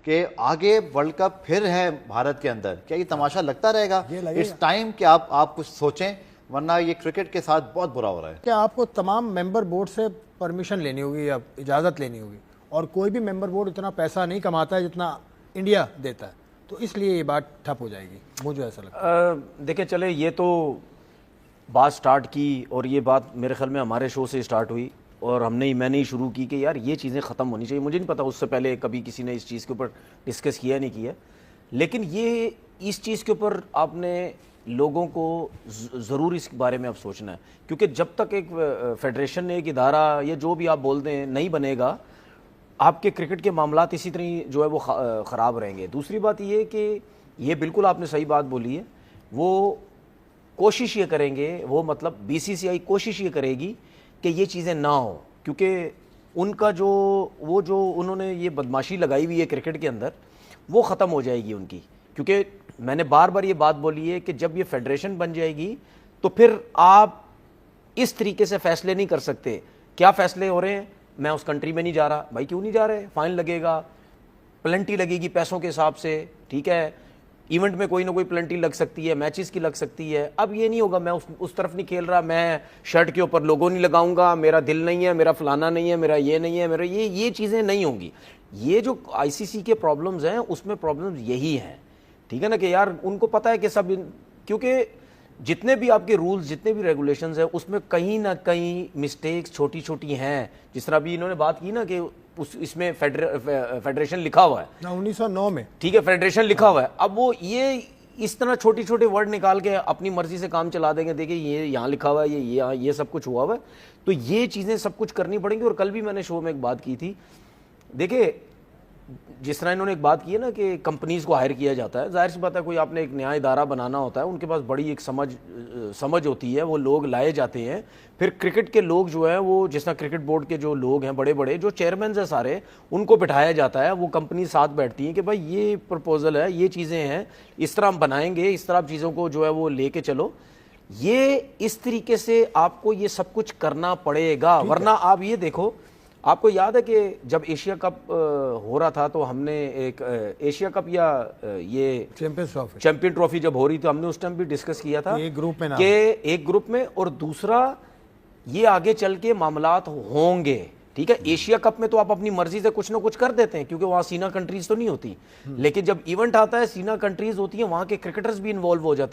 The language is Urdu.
کہ آگے ورلڈ کپ پھر ہے بھارت کے اندر، کیا یہ تماشا لگتا رہے گا؟ اس ٹائم کہ آپ کچھ سوچیں، ورنہ یہ کرکٹ کے ساتھ بہت برا ہو رہا ہے. کیا آپ کو تمام ممبر بورڈ سے پرمیشن لینی ہوگی یا اجازت لینی ہوگی؟ اور کوئی بھی ممبر بورڈ اتنا پیسہ نہیں کماتا ہے جتنا انڈیا دیتا ہے، تو اس لیے یہ بات ٹھپ ہو جائے گی، مجھے ایسا لگتا ہے. دیکھیں چلے، یہ تو بات سٹارٹ کی اور یہ بات میرے خیال میں ہمارے شو سے سٹارٹ ہوئی اور میں نے ہی شروع کی کہ یار یہ چیزیں ختم ہونی چاہیے. مجھے نہیں پتا اس سے پہلے کبھی کسی نے اس چیز کے اوپر ڈسکس کیا نہیں کیا، لیکن یہ اس چیز کے اوپر آپ نے لوگوں کو ضرور اس بارے میں اب سوچنا ہے، کیونکہ جب تک ایک فیڈریشن ایک ادارہ یا جو بھی آپ بولتے ہیں نہیں بنے گا، آپ کے کرکٹ کے معاملات اسی طرح جو ہے وہ خراب رہیں گے. دوسری بات یہ کہ یہ بالکل آپ نے صحیح بات بولی ہے، وہ کوشش یہ کریں گے، وہ مطلب بی سی سی آئی کوشش یہ کرے گی کہ یہ چیزیں نہ ہوں، کیونکہ ان کا جو انہوں نے یہ بدماشی لگائی ہوئی ہے کرکٹ کے اندر، وہ ختم ہو جائے گی ان کی. کیونکہ میں نے بار بار یہ بات بولی ہے کہ جب یہ فیڈریشن بن جائے گی تو پھر آپ اس طریقے سے فیصلے نہیں کر سکتے. کیا فیصلے ہو رہے ہیں؟ میں اس کنٹری میں نہیں جا رہا. بھائی کیوں نہیں جا رہے؟ فائن لگے گا، پلنٹی لگے گی پیسوں کے حساب سے، ٹھیک ہے، ایونٹ میں کوئی نہ کوئی پلنٹی لگ سکتی ہے، میچز کی لگ سکتی ہے. اب یہ نہیں ہوگا میں اس طرف نہیں کھیل رہا، میں شرٹ کے اوپر لوگو نہیں لگاؤں گا، میرا دل نہیں ہے، میرا فلانا نہیں ہے، میرا یہ نہیں ہے، میرا یہ چیزیں نہیں ہوں گی. یہ جو آئی سی سی کے پرابلمز ہیں اس میں پرابلمز یہی ہیں، ٹھیک ہے نا، کہ یار ان کو پتہ ہے کہ سب، کیونکہ جتنے بھی آپ کے رولز، جتنے بھی ریگولیشنز ہیں اس میں کہیں نہ کہیں مسٹیکس چھوٹی چھوٹی ہیں. جس طرح بھی انہوں نے بات کی نا کہ اس میں فیڈریشن لکھا ہوا ہے 1909 میں، ٹھیک ہے، فیڈریشن لکھا ہوا ہے. اب وہ یہ اس طرح چھوٹی چھوٹے ورڈ نکال کے اپنی مرضی سے کام چلا دیں گے. دیکھیں یہ یہاں لکھا ہوا ہے، یہ سب کچھ ہوا ہوا ہے، تو یہ چیزیں سب کچھ کرنی پڑیں گی. اور کل بھی میں نے شو میں ایک بات کی تھی، دیکھیں جس طرح انہوں نے ایک بات کی ہے نا کہ کمپنیز کو ہائر کیا جاتا ہے، ظاہر سی بات ہے کوئی آپ نے ایک نیا ادارہ بنانا ہوتا ہے، ان کے پاس بڑی ایک سمجھ ہوتی ہے، وہ لوگ لائے جاتے ہیں. پھر کرکٹ کے لوگ جو ہیں وہ جس طرح کرکٹ بورڈ کے جو لوگ ہیں بڑے بڑے جو چیئرمینز ہیں سارے، ان کو بٹھایا جاتا ہے. وہ کمپنی ساتھ بیٹھتی ہیں کہ بھائی یہ پرپوزل ہے، یہ چیزیں ہیں، اس طرح ہم بنائیں گے، اس طرح چیزوں کو جو ہے وہ لے کے چلو. یہ اس طریقے سے آپ کو یہ سب کچھ کرنا پڑے گا، ورنہ آپ یہ دیکھو، آپ کو یاد ہے کہ جب ایشیا کپ ہو رہا تھا تو ہم نے ایک ایشیا کپ یا یہ چیمپئن ٹرافی جب ہو رہی تو ہم نے اس ٹائم بھی ڈسکس کیا تھا کہ ایک گروپ میں، اور دوسرا یہ آگے چل کے معاملات ہوں گے. ٹھیک ہے، ایشیا کپ میں تو آپ اپنی مرضی سے کچھ نہ کچھ کر دیتے ہیں کیونکہ وہاں سینا کنٹریز تو نہیں ہوتی، لیکن جب ایونٹ آتا ہے سینا کنٹریز ہوتی ہیں، وہاں کے کرکٹرز بھی انوالو ہو جاتے ہیں.